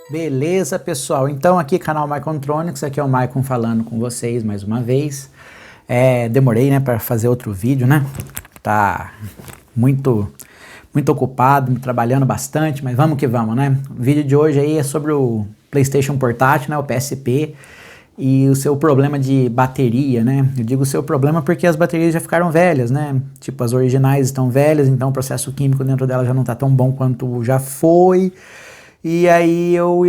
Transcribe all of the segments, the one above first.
Beleza, pessoal? Então aqui canal Maicontronics, aqui é o Maicon falando com vocês mais uma vez. Demorei, né, para fazer outro vídeo, né? Tá muito ocupado, trabalhando bastante, mas vamos que vamos, né? O vídeo de hoje aí é sobre o PlayStation Portátil, né, o PSP, e o seu problema de bateria, né? Eu digo o seu problema porque as baterias já ficaram velhas, né? Tipo, as originais estão velhas, então o processo químico dentro dela já não tá tão bom quanto já foi. E aí eu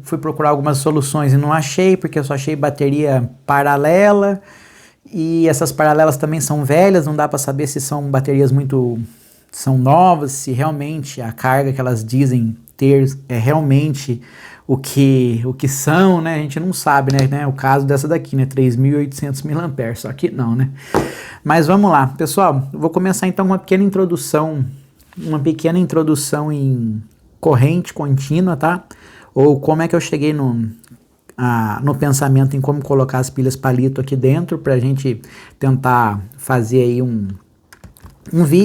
fui procurar algumas soluções e não achei, porque eu só achei bateria paralela, e essas paralelas também são velhas, não dá para saber se são baterias são novas, se realmente a carga que elas dizem ter é realmente o que são, né? A gente não sabe, né? O caso dessa daqui, né? 3.800 mAh, só que não, né? Mas vamos lá, pessoal, eu vou começar então com uma pequena introdução em corrente contínua, tá? Ou como é que eu cheguei no pensamento em como colocar as pilhas palito aqui dentro, pra gente tentar fazer aí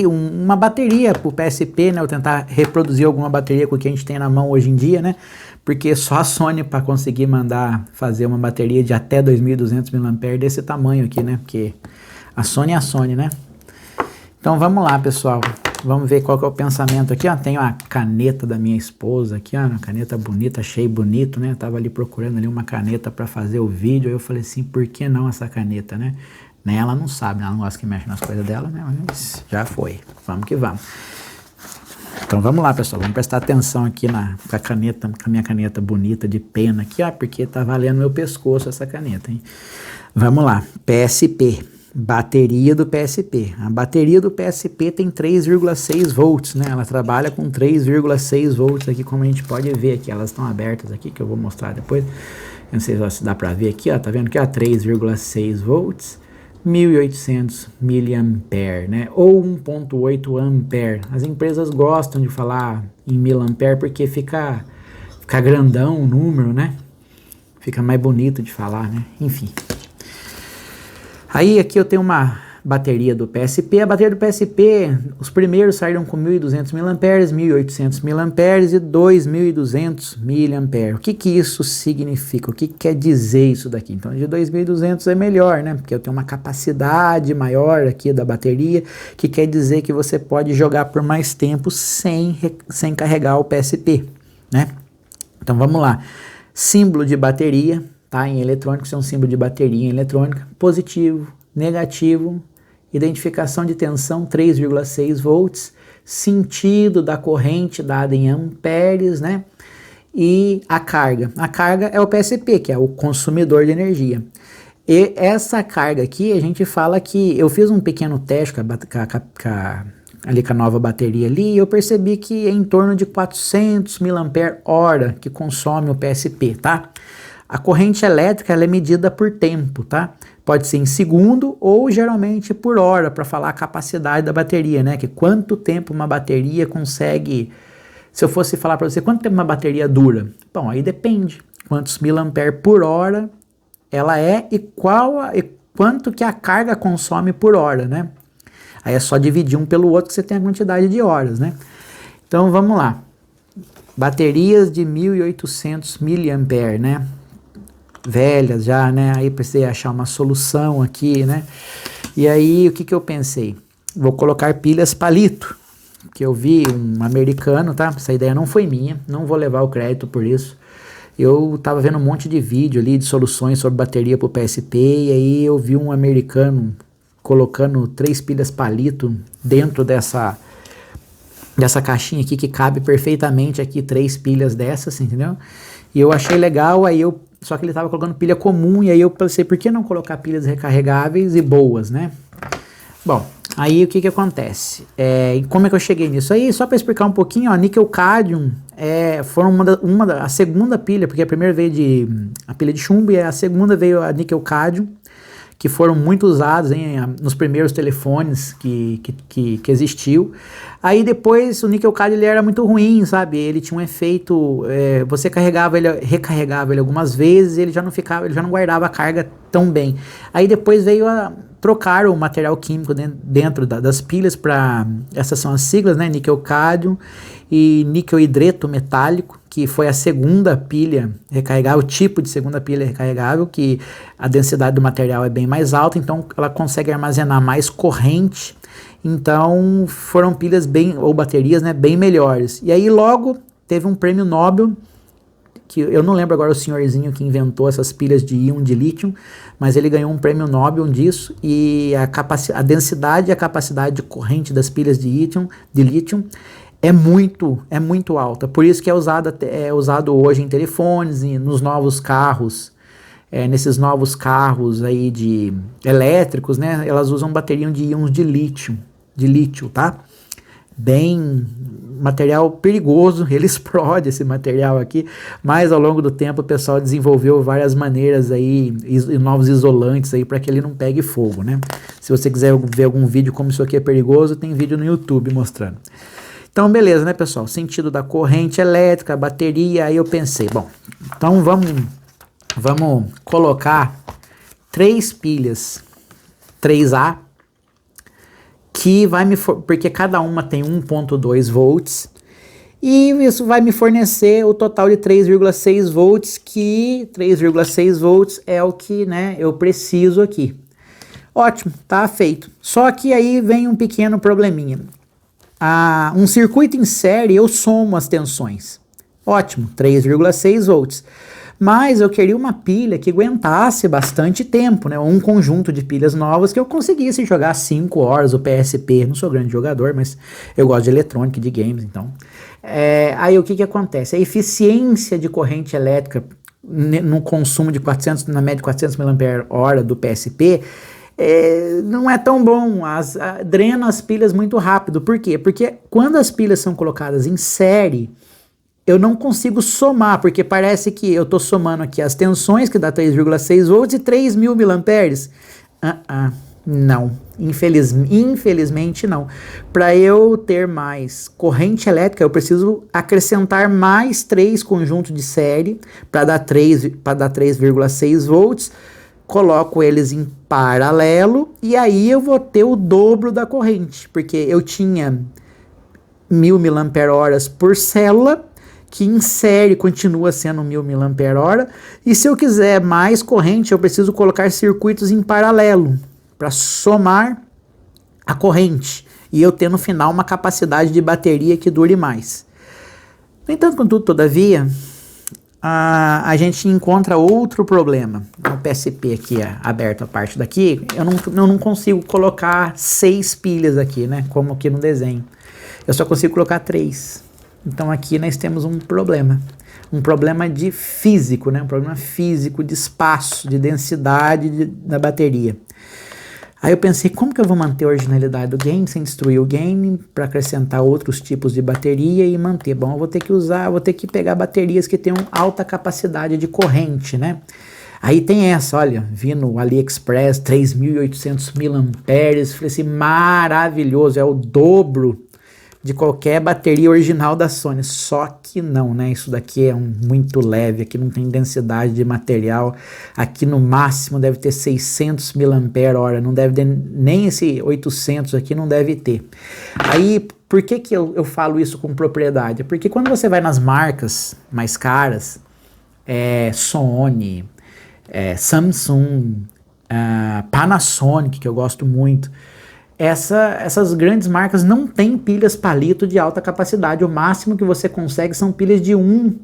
uma bateria pro PSP, né? Ou tentar reproduzir alguma bateria com o que a gente tem na mão hoje em dia, né? Porque só a Sony para conseguir mandar fazer uma bateria de até 2.200 mAh desse tamanho aqui, né? Porque a Sony é a Sony, né? Então vamos lá, pessoal. Vamos ver qual que é o pensamento aqui, ó. Tenho a caneta da minha esposa aqui, ó. Uma caneta bonita, achei bonito, né? Tava ali procurando ali uma caneta para fazer o vídeo. Aí eu falei assim, por que não essa caneta, né? Nem ela não sabe, né? Ela não gosta que mexe nas coisas dela, né? Mas já foi. Vamos que vamos. Então vamos lá, pessoal. Vamos prestar atenção aqui com a minha caneta bonita de pena aqui, ó. Porque tá valendo meu pescoço essa caneta, hein? Vamos lá. PSP. Bateria do PSP. A bateria do PSP tem 3,6 volts, né? Ela trabalha com 3,6 volts aqui, como a gente pode ver aqui. Elas estão abertas aqui, que eu vou mostrar depois. Eu não sei se dá pra ver aqui, ó. Tá vendo aqui, ó? 3,6 volts, 1.800 mAh, né? Ou 1,8 ampere. As empresas gostam de falar em miliampere porque fica grandão o número, né? Fica mais bonito de falar, né? Enfim. Aí aqui eu tenho uma bateria do PSP. A bateria do PSP, os primeiros saíram com 1.200 mAh, 1.800 mAh e 2.200 mAh. O que isso significa? O que quer dizer isso daqui? Então de 2.200 é melhor, né? Porque eu tenho uma capacidade maior aqui da bateria, que quer dizer que você pode jogar por mais tempo sem carregar o PSP, né? Então vamos lá. Símbolo de bateria. Tá? Em eletrônica, isso é um símbolo de bateria em eletrônica. Positivo, negativo, identificação de tensão 3,6 volts, sentido da corrente dada em amperes, né? E a carga. A carga é o PSP, que é o consumidor de energia. E essa carga aqui, a gente fala que... Eu fiz um pequeno teste ali com a nova bateria ali, e eu percebi que é em torno de 400 mAh que consome o PSP, tá? A corrente elétrica ela é medida por tempo, tá? Pode ser em segundo ou geralmente por hora, para falar a capacidade da bateria, né? Que quanto tempo uma bateria consegue... Se eu fosse falar para você, quanto tempo uma bateria dura? Bom, aí depende. Quantos miliamperes por hora ela é e quanto que a carga consome por hora, né? Aí é só dividir um pelo outro que você tem a quantidade de horas, né? Então vamos lá. Baterias de 1.800 mAh, né? Velhas já, né? Aí precisei achar uma solução aqui, né? E aí o que eu pensei? Vou colocar pilhas palito, que eu vi um americano, tá? Essa ideia não foi minha, não vou levar o crédito por isso. Eu tava vendo um monte de vídeo ali de soluções sobre bateria pro PSP, e aí eu vi um americano colocando 3 pilhas palito dentro dessa caixinha aqui, que cabe perfeitamente aqui 3 pilhas dessas, entendeu? E eu achei legal, só que ele estava colocando pilha comum, e aí eu pensei, por que não colocar pilhas recarregáveis e boas, né? Bom, aí o que acontece? Como é que eu cheguei nisso? Aí, só para explicar um pouquinho, ó, níquel cadmium foram a segunda pilha, porque a primeira veio a pilha de chumbo e a segunda veio a níquel cadmium, que foram muito usados nos primeiros telefones que existiu. Aí depois o níquel cadmium ele era muito ruim, sabe? Ele tinha um efeito, você recarregava ele algumas vezes, ele já não guardava a carga tão bem. Aí depois veio trocar o material químico dentro das pilhas para, essas são as siglas, né? Níquel cadmium e níquel hidreto metálico, que foi a segunda pilha recarregável, o tipo de segunda pilha recarregável, que a densidade do material é bem mais alta, então ela consegue armazenar mais corrente. Então foram pilhas ou baterias, né, bem melhores. E aí logo teve um prêmio Nobel, que eu não lembro agora o senhorzinho que inventou essas pilhas de íon de lítio, mas ele ganhou um prêmio Nobel disso, e a densidade e a capacidade de corrente das pilhas de lítio é muito alta. Por isso que é usado hoje em telefones e nos novos carros, nesses novos carros aí de elétricos, né? Elas usam bateria de íons de lítio, tá? Bem material perigoso, ele explode esse material aqui, mas ao longo do tempo o pessoal desenvolveu várias maneiras aí, novos isolantes aí para que ele não pegue fogo, né? Se você quiser ver algum vídeo como isso aqui é perigoso, tem vídeo no YouTube mostrando. Então beleza, né, pessoal? Sentido da corrente elétrica, bateria, aí eu pensei, bom, então vamos colocar 3 pilhas 3A, que porque cada uma tem 1.2 volts, e isso vai me fornecer o total de 3,6 volts, que 3,6 volts é o que, né, eu preciso aqui. Ótimo, tá feito. Só que aí vem um pequeno probleminha. Um circuito em série eu somo as tensões. Ótimo, 3,6 volts. Mas eu queria uma pilha que aguentasse bastante tempo, né? Um conjunto de pilhas novas que eu conseguisse jogar 5 horas o PSP. Não sou grande jogador, mas eu gosto de eletrônica, de games, então. Aí o que acontece? A eficiência de corrente elétrica no consumo de 400, na média de 400 mAh do PSP não é tão bom, drena as pilhas muito rápido. Por quê? Porque quando as pilhas são colocadas em série, eu não consigo somar, porque parece que eu estou somando aqui as tensões, que dá 3,6 volts e 3.000 miliamperes. Não, infelizmente não. Para eu ter mais corrente elétrica, eu preciso acrescentar mais 3 conjuntos de série para dar 3,6 volts. Coloco eles em paralelo e aí eu vou ter o dobro da corrente, porque eu tinha 1.000 mAh por célula, que em série continua sendo 1.000 mAh, e se eu quiser mais corrente, eu preciso colocar circuitos em paralelo para somar a corrente e eu ter no final uma capacidade de bateria que dure mais. No entanto, contudo, todavia, a gente encontra outro problema. O PSP aqui, aberto a parte daqui, eu não consigo colocar 6 pilhas aqui, né? Como aqui no desenho. Eu só consigo colocar 3. Então aqui nós temos um problema. Um problema de físico, né? Um problema físico de espaço, de densidade da bateria. Aí eu pensei, como que eu vou manter a originalidade do game sem destruir o game, para acrescentar outros tipos de bateria e manter? Bom, eu vou ter que pegar baterias que tenham alta capacidade de corrente, né? Aí tem essa, olha, vi no AliExpress, 3.800 miliamperes, falei assim, maravilhoso, é o dobro de qualquer bateria original da Sony, só que não, né? Isso daqui é muito leve, aqui não tem densidade de material, aqui no máximo deve ter 600 mAh, não deve ter, nem esse 800 aqui não deve ter. Aí, por que eu falo isso com propriedade? Porque quando você vai nas marcas mais caras, Sony, Samsung, Panasonic, que eu gosto muito, essas grandes marcas não têm pilhas palito de alta capacidade. O máximo que você consegue são pilhas de 1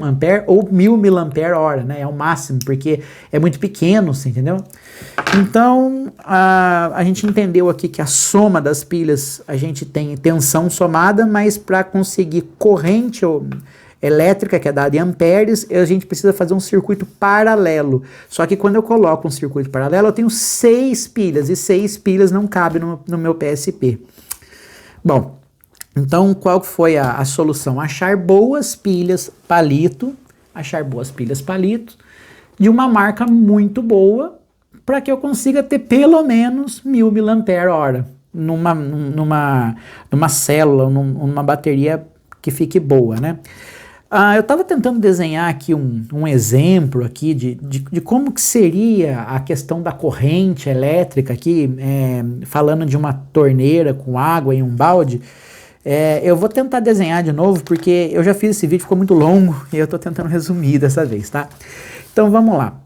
ampere ou 1.000 mAh, né? É o máximo, porque é muito pequeno, você entendeu? Então, a gente entendeu aqui que a soma das pilhas, a gente tem tensão somada, mas para conseguir corrente elétrica, que é dada em amperes, a gente precisa fazer um circuito paralelo. Só que quando eu coloco um circuito paralelo, eu tenho 6 pilhas, e 6 pilhas não cabem no meu PSP. Bom, então qual foi a solução? Achar boas pilhas palito, de uma marca muito boa, para que eu consiga ter pelo menos 1.000 mAh numa célula, numa bateria que fique boa, né? Eu estava tentando desenhar aqui um exemplo aqui de como que seria a questão da corrente elétrica aqui, falando de uma torneira com água em um balde. Eu vou tentar desenhar de novo, porque eu já fiz esse vídeo, ficou muito longo, e eu tô tentando resumir dessa vez, tá? Então vamos lá.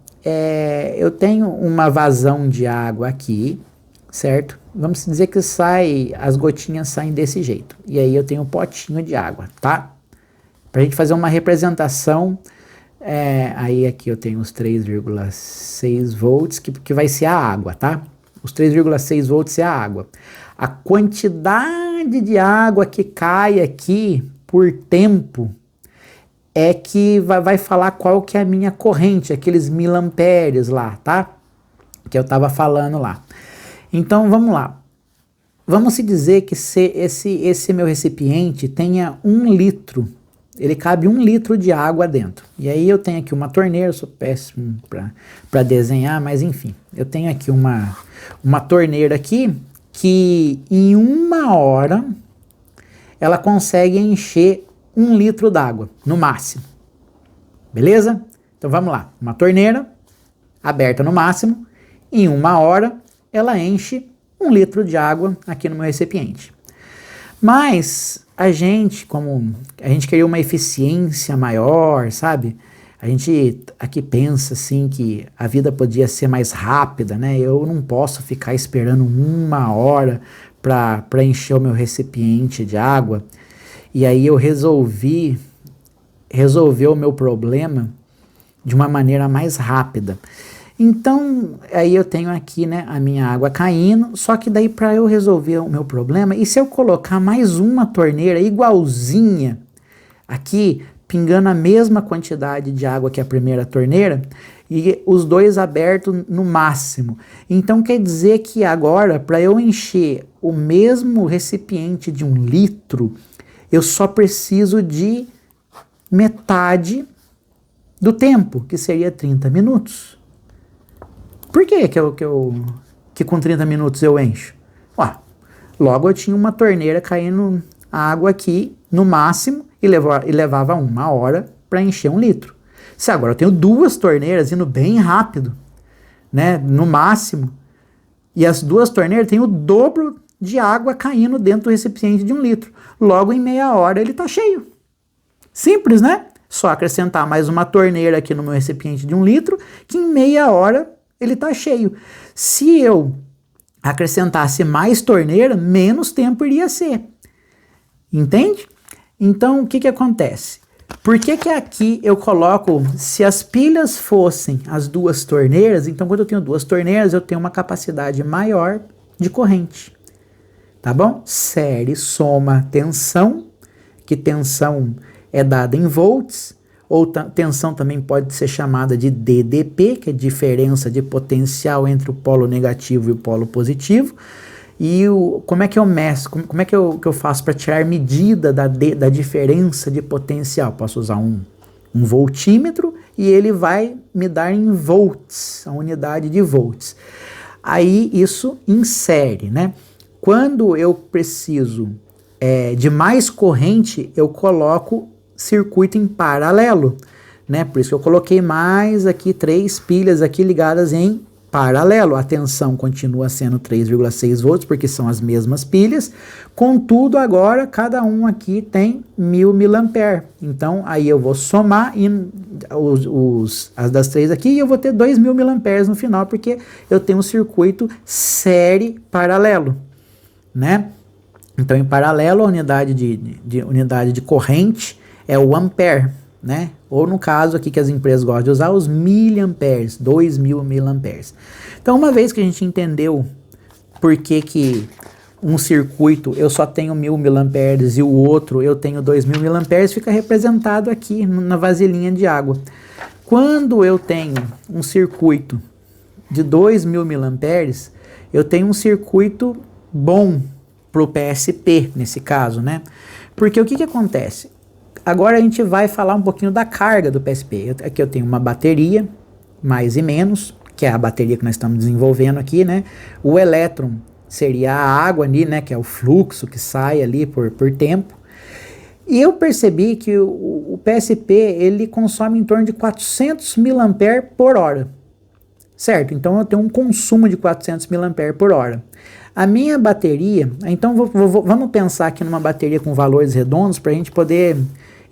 Eu tenho uma vazão de água aqui, certo? Vamos dizer que as gotinhas saem desse jeito. E aí eu tenho um potinho de água, tá? Pra gente fazer uma representação, aí aqui eu tenho os 3,6 volts, que vai ser a água, tá? Os 3,6 volts é a água. A quantidade de água que cai aqui por tempo é que vai falar qual que é a minha corrente, aqueles miliamperes lá, tá? Que eu tava falando lá. Então, vamos lá. Vamos se dizer que se esse meu recipiente tenha 1 litro, ele cabe 1 litro de água dentro. E aí eu tenho aqui uma torneira, eu sou péssimo para desenhar, mas enfim. Eu tenho aqui uma torneira aqui que em 1 hora ela consegue encher 1 litro d'água, no máximo. Beleza? Então vamos lá. Uma torneira aberta no máximo, em 1 hora ela enche 1 litro de água aqui no meu recipiente. Mas como a gente queria uma eficiência maior, sabe? A gente aqui pensa assim que a vida podia ser mais rápida, né? Eu não posso ficar esperando 1 hora para encher o meu recipiente de água. E aí eu resolvi resolver o meu problema de uma maneira mais rápida. Então, aí eu tenho aqui, né, a minha água caindo, só que daí para eu resolver o meu problema, e se eu colocar mais uma torneira igualzinha aqui, pingando a mesma quantidade de água que a primeira torneira, e os dois abertos no máximo. Então quer dizer que agora, para eu encher o mesmo recipiente de 1 litro, eu só preciso de metade do tempo, que seria 30 minutos. Por que com 30 minutos eu encho? Logo eu tinha uma torneira caindo água aqui no máximo e levava 1 hora para encher 1 litro. Se agora eu tenho 2 torneiras indo bem rápido, né, no máximo, e as 2 torneiras têm o dobro de água caindo dentro do recipiente de 1 litro. Logo em meia hora ele está cheio. Simples, né? Só acrescentar mais uma torneira aqui no meu recipiente de 1 litro, que em meia hora ele está cheio. Se eu acrescentasse mais torneira, menos tempo iria ser. Entende? Então, o que acontece? Por que aqui eu coloco, se as pilhas fossem as 2 torneiras, então quando eu tenho 2 torneiras, eu tenho uma capacidade maior de corrente. Tá bom? Série soma tensão, que tensão é dada em volts, ou tensão também pode ser chamada de DDP, que é diferença de potencial entre o polo negativo e o polo positivo. E como é que eu meço, como é que eu faço para tirar medida da diferença de potencial? Posso usar um voltímetro e ele vai me dar em volts, a unidade de volts. Aí isso insere, né? Quando eu preciso de mais corrente, eu coloco circuito em paralelo, né? Por isso que eu coloquei mais aqui 3 pilhas aqui ligadas em paralelo. A tensão continua sendo 3,6 volts, porque são as mesmas pilhas. Contudo, agora cada um aqui tem 1000 mA. Então, aí eu vou somar as das 3 aqui e eu vou ter 2000 mA no final, porque eu tenho um circuito série paralelo, né? Então, em paralelo, a unidade de corrente é o ampere, né? Ou no caso aqui que as empresas gostam de usar, os miliamperes, 2000 miliamperes. Então, uma vez que a gente entendeu por que um circuito eu só tenho 1000 miliamperes e o outro eu tenho 2000 miliamperes, fica representado aqui na vasilhinha de água. Quando eu tenho um circuito de 2000 miliamperes, eu tenho um circuito bom para o PSP, nesse caso, né? Porque o que acontece? Agora a gente vai falar um pouquinho da carga do PSP. Aqui eu tenho uma bateria, mais e menos, que é a bateria que nós estamos desenvolvendo aqui, né? O elétron seria a água ali, né? Que é o fluxo que sai ali por tempo. E eu percebi que o PSP, ele consome em torno de 400 mA por hora. Certo? Então eu tenho um consumo de 400 mA por hora. A minha bateria, então vamos pensar aqui numa bateria com valores redondos para a gente poder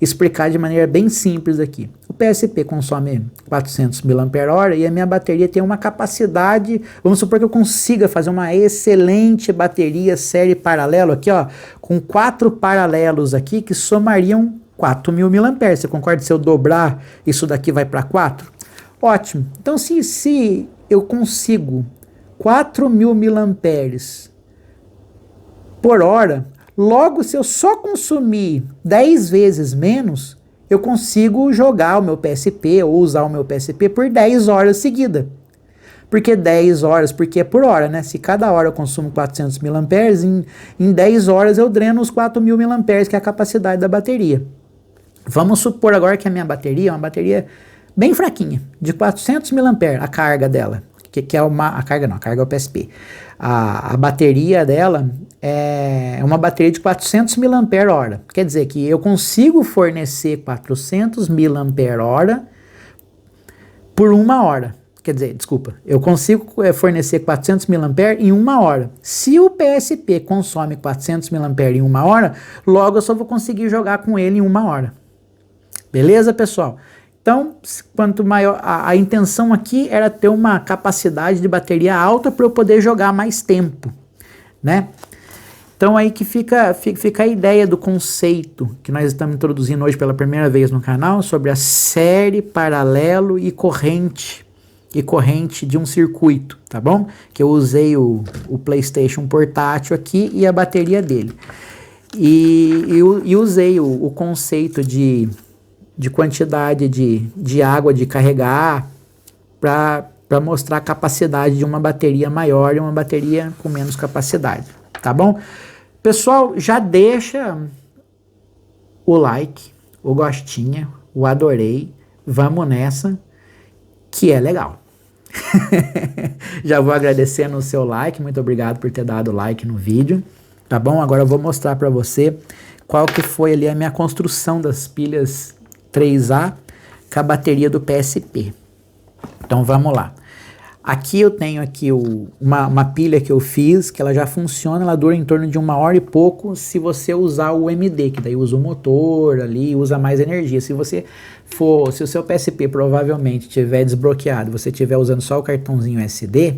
explicar de maneira bem simples aqui. O PSP consome 400 mAh e a minha bateria tem uma capacidade, vamos supor que eu consiga fazer uma excelente bateria série paralelo aqui, ó, com 4 paralelos aqui que somariam 4.000 mAh. Você concorda? Se eu dobrar, isso daqui vai para 4? Ótimo. Então, se eu consigo 4.000 mAh por hora, logo, se eu só consumir 10 vezes menos, eu consigo jogar o meu PSP ou usar o meu PSP por 10 horas seguidas. Por que 10 horas? Porque é por hora, né? Se cada hora eu consumo 400 mAh, em 10 horas eu dreno os 4.000 mAh, que é a capacidade da bateria. Vamos supor agora que a minha bateria é uma bateria bem fraquinha, de 400 mAh, a carga dela. Que é a carga não, a carga é o PSP. A bateria dela é uma bateria de 400 mAh. Quer dizer que eu consigo fornecer 400 mAh por 1 hora. Quer dizer, desculpa, eu consigo fornecer 400 mAh em 1 hora. Se o PSP consome 400 mAh em 1 hora, logo eu só vou conseguir jogar com ele em 1 hora. Beleza, pessoal? Então, quanto maior, a intenção aqui era ter uma capacidade de bateria alta para eu poder jogar mais tempo, né? Então aí que fica a ideia do conceito que nós estamos introduzindo hoje pela primeira vez no canal sobre a série, paralelo e corrente de um circuito, tá bom? Que eu usei o PlayStation portátil aqui e a bateria dele. E usei o conceito de quantidade de água de carregar para mostrar a capacidade de uma bateria maior e uma bateria com menos capacidade, tá bom? Pessoal, já deixa o like, o gostinha, o adorei, vamos nessa, que é legal. Já vou agradecendo o seu like, muito obrigado por ter dado like no vídeo, tá bom? Agora eu vou mostrar para você qual que foi ali a minha construção das pilhas 3A com a bateria do PSP. Então vamos lá. Aqui eu tenho aqui uma pilha que eu fiz, que ela já funciona, ela dura em torno de 1 hora e pouco se você usar o MD, que daí usa o motor ali, usa mais energia. Se o seu PSP provavelmente estiver desbloqueado, você estiver usando só o cartãozinho SD,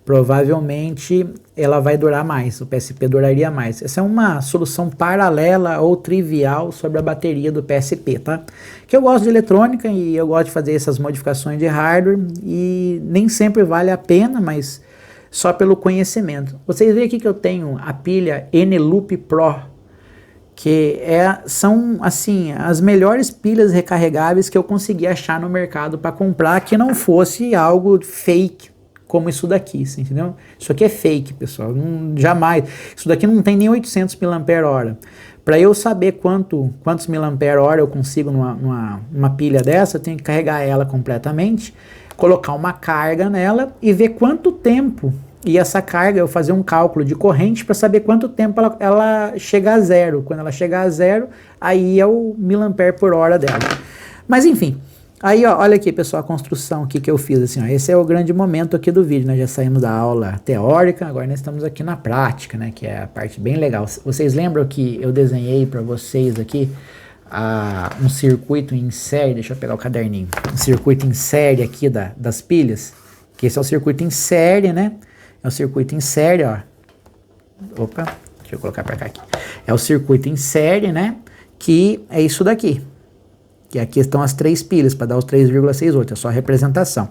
provavelmente ela vai durar mais, o PSP duraria mais. Essa é uma solução paralela ou trivial sobre a bateria do PSP, tá? Que eu gosto de eletrônica e eu gosto de fazer essas modificações de hardware e nem sempre vale a pena, mas só pelo conhecimento. Vocês veem aqui que eu tenho a pilha Eneloop Pro, que são assim as melhores pilhas recarregáveis que eu consegui achar no mercado para comprar, que não fosse algo fake como isso daqui, você entendeu? Isso aqui é fake, pessoal, jamais. Isso daqui não tem nem 800 mAh. Para eu saber quantos mAh eu consigo numa pilha dessa, eu tenho que carregar ela completamente, colocar uma carga nela e ver quanto tempo, e essa carga, eu fazer um cálculo de corrente para saber quanto tempo ela chega a zero. Quando ela chegar a zero, aí é o miliampere por hora dela. Mas enfim, aí ó, olha aqui pessoal, a construção aqui que eu fiz, assim, ó, esse é o grande momento aqui do vídeo, né? Já saímos da aula teórica, agora nós estamos aqui na prática, né? Que é a parte bem legal. Vocês lembram que eu desenhei para vocês aqui um circuito em série, deixa eu pegar o caderninho, um circuito em série aqui das pilhas, que esse é o circuito em série, né? É o circuito em série, ó. Opa, deixa eu colocar para cá aqui. É o circuito em série, né? Que é isso daqui. Que aqui estão as 3 pilhas, para dar os 3,68, é só a representação.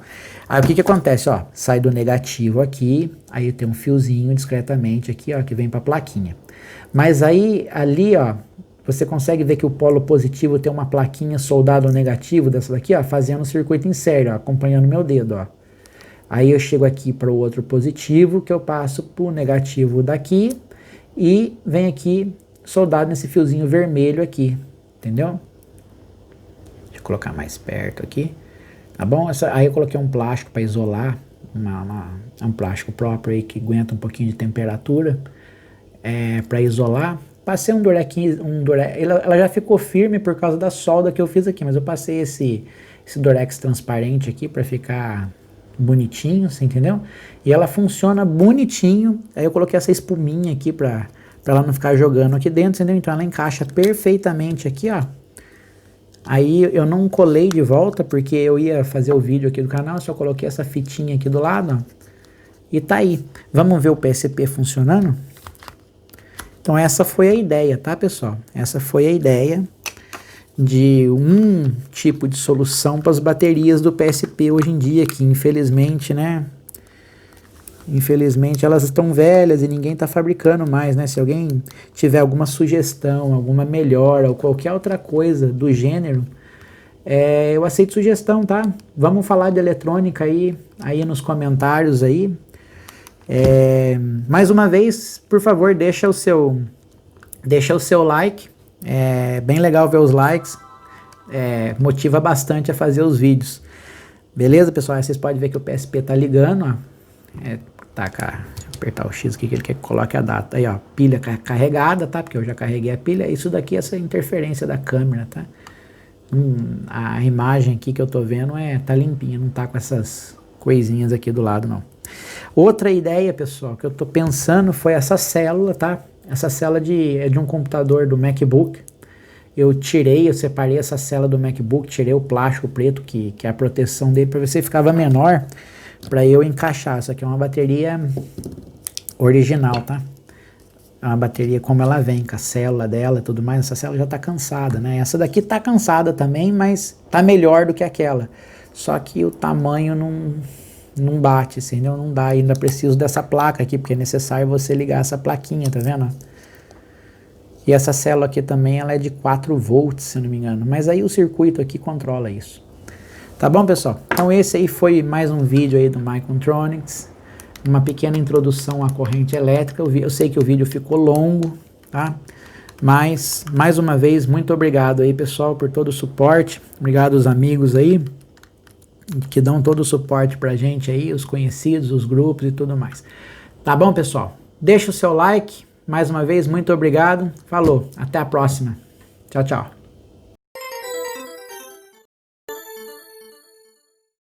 Aí o que acontece, ó? Sai do negativo aqui, aí tem um fiozinho discretamente aqui, ó, que vem para a plaquinha. Mas aí, ali, ó, você consegue ver que o polo positivo tem uma plaquinha soldado ao negativo dessa daqui, ó, fazendo o circuito em série, ó, acompanhando meu dedo, ó. Aí eu chego aqui para o outro positivo, que eu passo para o negativo daqui e vem aqui soldado nesse fiozinho vermelho aqui, entendeu? Deixa eu colocar mais perto aqui, tá bom? Aí eu coloquei um plástico para isolar, um plástico próprio aí que aguenta um pouquinho de temperatura, para isolar. Passei um durex, ela já ficou firme por causa da solda que eu fiz aqui, mas eu passei esse durex transparente aqui para ficar bonitinho, você entendeu? E ela funciona bonitinho. Aí eu coloquei essa espuminha aqui pra ela não ficar jogando aqui dentro, entendeu? Então ela encaixa perfeitamente aqui, ó. Aí eu não colei de volta porque eu ia fazer o vídeo aqui do canal, só coloquei essa fitinha aqui do lado, ó. E tá aí. Vamos ver o PSP funcionando? Então essa foi a ideia, tá, pessoal? Essa foi a ideia de um tipo de solução para as baterias do PSP hoje em dia, que infelizmente, né? Infelizmente elas estão velhas e ninguém está fabricando mais, né? Se alguém tiver alguma sugestão, alguma melhora ou qualquer outra coisa do gênero, eu aceito sugestão, tá? Vamos falar de eletrônica aí nos comentários aí. Mais uma vez, por favor, deixa o seu like. É bem legal ver os likes. Motiva bastante a fazer os vídeos. Beleza, pessoal? Aí vocês podem ver que o PSP tá ligando, ó. Deixa eu apertar o X aqui que ele quer que coloque a data. Aí, ó, pilha carregada, tá? Porque eu já carreguei a pilha. Isso daqui é essa interferência da câmera, tá? A imagem aqui que eu tô vendo tá limpinha, não tá com essas coisinhas aqui do lado, não. Outra ideia, pessoal, que eu tô pensando foi essa célula, tá? Essa célula é de um computador do MacBook. Eu separei essa célula do MacBook, tirei o plástico preto, que é a proteção dele, para ver se ficava menor, para eu encaixar. Essa aqui é uma bateria original, tá? É uma bateria como ela vem, com a célula dela e tudo mais. Essa célula já tá cansada, né? Essa daqui tá cansada também, mas tá melhor do que aquela. Só que o tamanho não bate, entendeu? Não dá, ainda preciso dessa placa aqui, porque é necessário você ligar essa plaquinha, tá vendo? E essa célula aqui também, ela é de 4 volts, se eu não me engano. Mas aí o circuito aqui controla isso. Tá bom, pessoal? Então esse aí foi mais um vídeo aí do Microntronics. Uma pequena introdução à corrente elétrica. Eu sei que o vídeo ficou longo, tá? Mas, mais uma vez, muito obrigado aí, pessoal, por todo o suporte. Obrigado aos amigos aí, que dão todo o suporte pra gente aí, os conhecidos, os grupos e tudo mais. Tá bom, pessoal? Deixa o seu like. Mais uma vez, muito obrigado. Falou, até a próxima. Tchau, tchau.